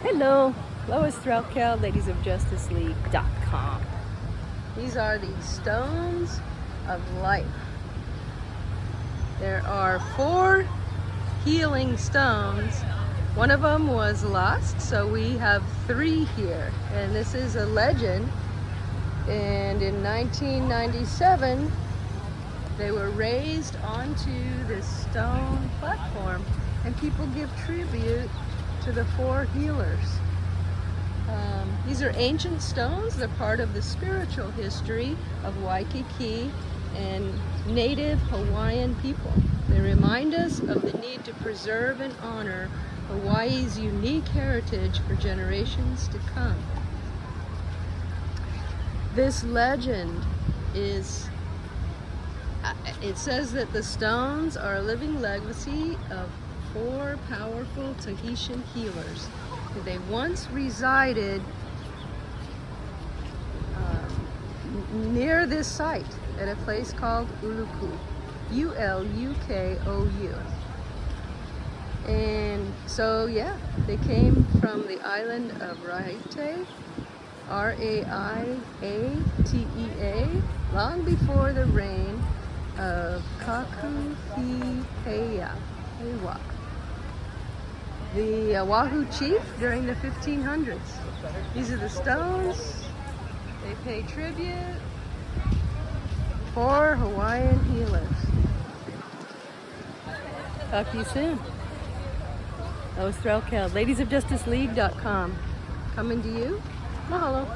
Hello, Lois Threlkeld, ladiesofjusticeleague.com. These are the stones of life. There are 4 healing stones. One of them was lost, so we have 3 here. And this is a legend. And in 1997, they were raised onto this stone platform, and people give tribute to the 4 healers. These are ancient stones. They're part of the spiritual history of Waikiki and native Hawaiian people. They remind us of the need to preserve and honor Hawaii's unique heritage for generations to come. This legend is, it says that the stones are a living legacy of 4 powerful Tahitian healers. They once resided near this site at a place called Uluku, U-L-U-K-O-U. And so, yeah, they came from the island of Raite, R-A-I-A-T-E-A, long before the reign of Kakuhihewa, the Oahu chief during the 1500s. These are the stones. They pay tribute for Hawaiian healers. Talk to you soon. Lois Threlkeld, ladiesofjusticeleague.com. Coming to you. Mahalo.